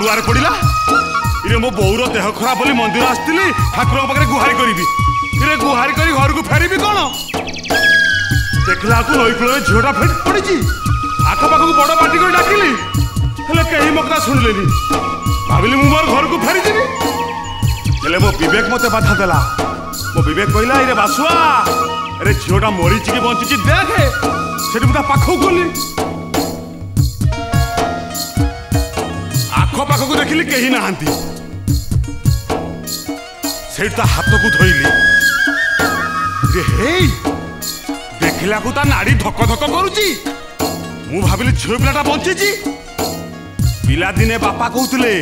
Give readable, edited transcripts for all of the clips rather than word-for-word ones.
दुआर पड़ा इरे मो बोर देह खराब बोली मंदिर आसती ठाकुर पाखे गुहारी करी इरे गुहारी कर घर को फेरबी कौन देखला नई कूल झीटा फेट पड़ी आखपाख को बड़ पार्टी कर डाकिली कहीं मो कथा शुणिले भाविली मु मोर घर को फेरीजी हेले मो विवेक मत बाधा देला मो विवेक कहला इरे बासुआ अरे झीटा मरी कि बंची देखे से पाख गली आखपाख को देखिली कहीं ना से हाथ को धोइली देखला को नाड़ी धक धक करुची मु भाविली झील पिलाटा बंची पिला दिने बापा कहते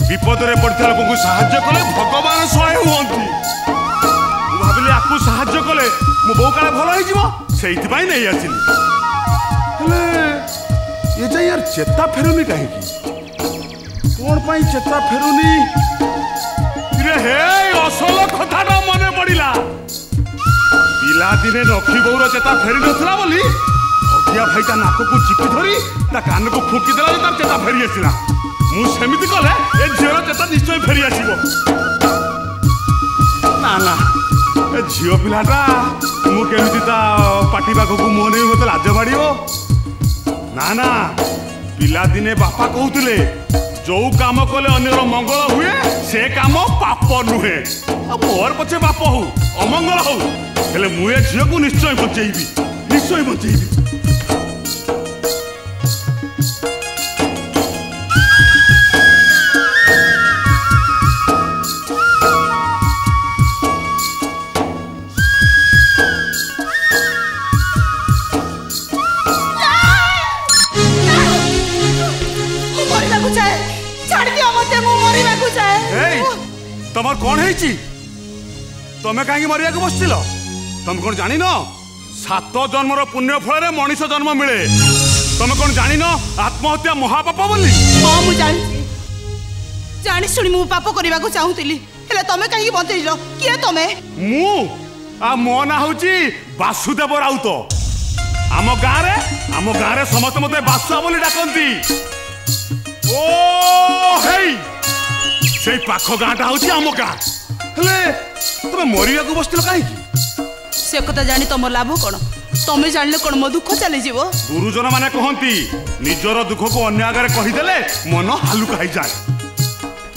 विपद में पड़ता लोक को साहाय्य कले भगवान सहाय हुंती भाविली आपको साहाय्य कले मो बो काले भल हो नहीं आसिली ये जा यार चेता फेरुनी कहीं कौन पाई चेता फेरुनी हे असल कथाटा मन पड़ा पिला दिने नखी बौर चेता फेरी नथिला बोली भगिया भाई ता नाक को चिपी धरी ता कान को फुकी देला तार चेता फेरी आसिला मु सेमिति कले ए झियो चेता निश्चय फेरी आसीबो ना ना ए झियो पिलाटा मु केमिति ता पाटी पाख को मुह नहीं मते लाज माड़ियो ना ना पिला दिने बापा कहउतिले जो काम कले अन्यर मंगल हुए से काम पाप नुहे मोर पछे बाप हो अमंगल हो हेले मुए झील को निश्चय बचेबी निश्चय बचेबी तमर कौन है तमें कहीं मरिया को बसथिल तुम कौन जान 7 जन्मर पुण्य फल मनीष जन्म मिले तुम कौन जान आत्महत्या महापाप बोली हाँ मु जानी शुणी मु पाप करने को चाहूली तमें कहीं बंचेल किए तमें मो ना हूँ वासुदेव राउत आम गाँव रे समस्त मत बासुआ बोली डाकती ओ हे से पाख गाँटा हूँ आम गाँ तुम मरिया को बसथिल कहीं से कथा जानी तुम लाभ कौन तमें जानले कौन मो दुख चली जीव गुरुजन माने कहती निजर दुख को अन्य आगे कहीदेले मन हालुका हो जाए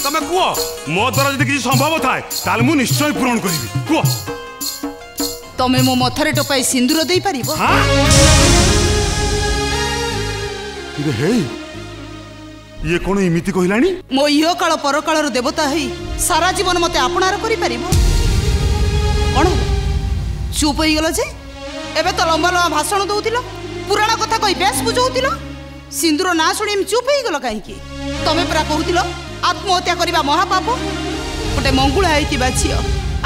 तमें कह मो द्वारा यदि किसी संभव थाए ताल मु निश्चय पूरण करी कह तमें मो मथरे टोपाई सिंदूर दे पार ये कौन इमिति कहलानी मो इह काल पर कालर देवता है सारा जीवन मते आपणार करि परिबो कौन चुप हो गल जे एबे तो लंबा लंबा भाषण दउतिलो पुराण कथा कहि बेस बुझौतिलो सिंदूर ना सुनी चुप हो गल काहे कि तमे परा कहउतिलो आत्महत्या करबा महापाप गोटे मंगुळा आइतिबा छियो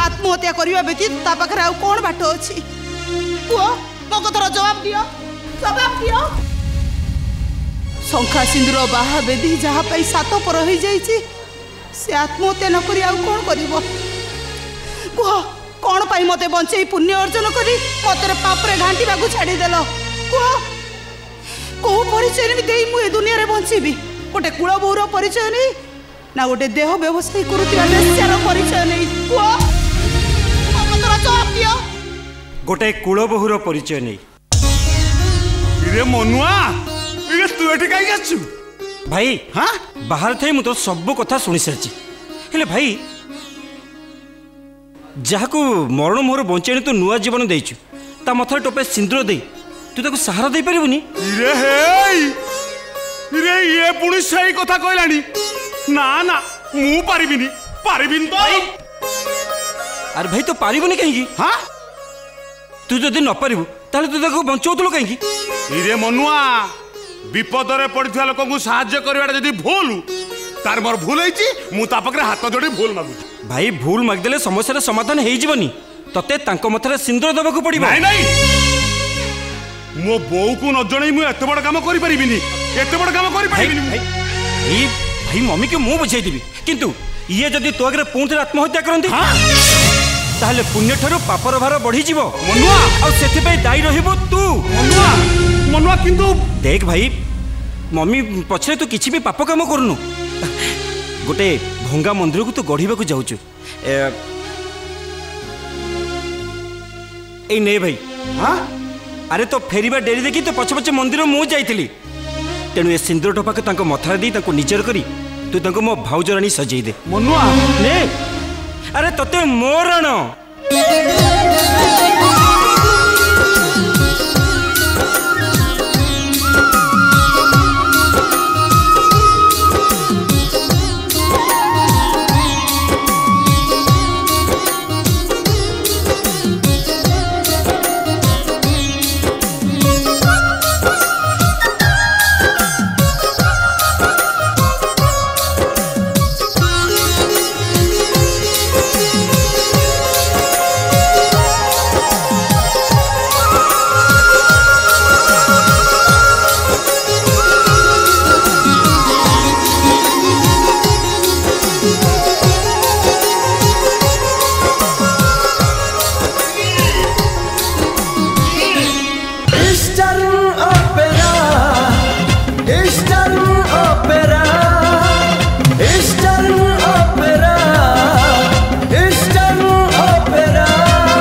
आत्महत्या करबा व्यतीत ता पाखरे आ कोन बाट अछि को मो कथार जवाब दियो शंखा सिंदूर बाहा बेदी जहाँ पाई 7 पर हो जाइए से आत्महत्या न करी कौन कर कह कौन पाई मते बंचे पुण्य अर्जन करी मत पापरे घांटा को छाड़देल कह कौ परिचय दे मुझे दुनिया रे बंचीबी गोटे कूल बोर परिचय नहीं ना गोटे देह व्यवसाय कर परिचय नहीं जवाब दियो गोटे कूल बहुर परिचय नहीं मनुआ तू एठी कहीं आछु भाई हाँ बाहर थे मु तो सब कथा सुनी सारी हेले भाई जहाँ को मरण मोहर बंचाणी तू नुआ जीवन देचु ता मथरे टोपे सिंदूर दे तू ताको सहारा दे परिबुनी रे ये पुणी सही कथा कहलानी ना ना मु पारिबिनी तो अरे भाई तो पारिबुनी कहीं हाँ तू जदि न पारिबु ताले तू ताको बंचौतलो कहीं इरे मनुआ विपद में पड़ा लोक को साहाय्य करवाटा जदि भूल तार मोर भूल है पाखे हाथ जोड़ी भूल मागुची भाई भूल मागदेले समस्या समाधान हो जीवनी तते तांको मथरे सिंदूर देबाकू पड़िबो नहीं नहीं मो बो को न जणई मु एते बड़ काम करि परिबिनी एते बड़ काम करि परिबिनी भाई भाई मम्मी के मु बुझाई देबी किंतु ये जदि तो आगे पुणी आत्महत्या करंती हां ताहले पुण्य ठारो पापर भार बढ़ी जीवो मनुआ आ सेति पे दाई रहिबो तू मनुआ किंतु देख भाई मम्मी पछरे तू किछि भी पाप काम करनु गोटे भंगा मंदिर को तू गढ़ा जाऊँ ए ने भाई। हाँ अरे तो फेरवा डेरी देखी तो पछ पछ मंदिर मु जाइली तेणु ए सिंदूर टोपा को मथार दी निजर करी तू मो भाउजराणी सजई दे मनुआ ने। अरे तते मोरण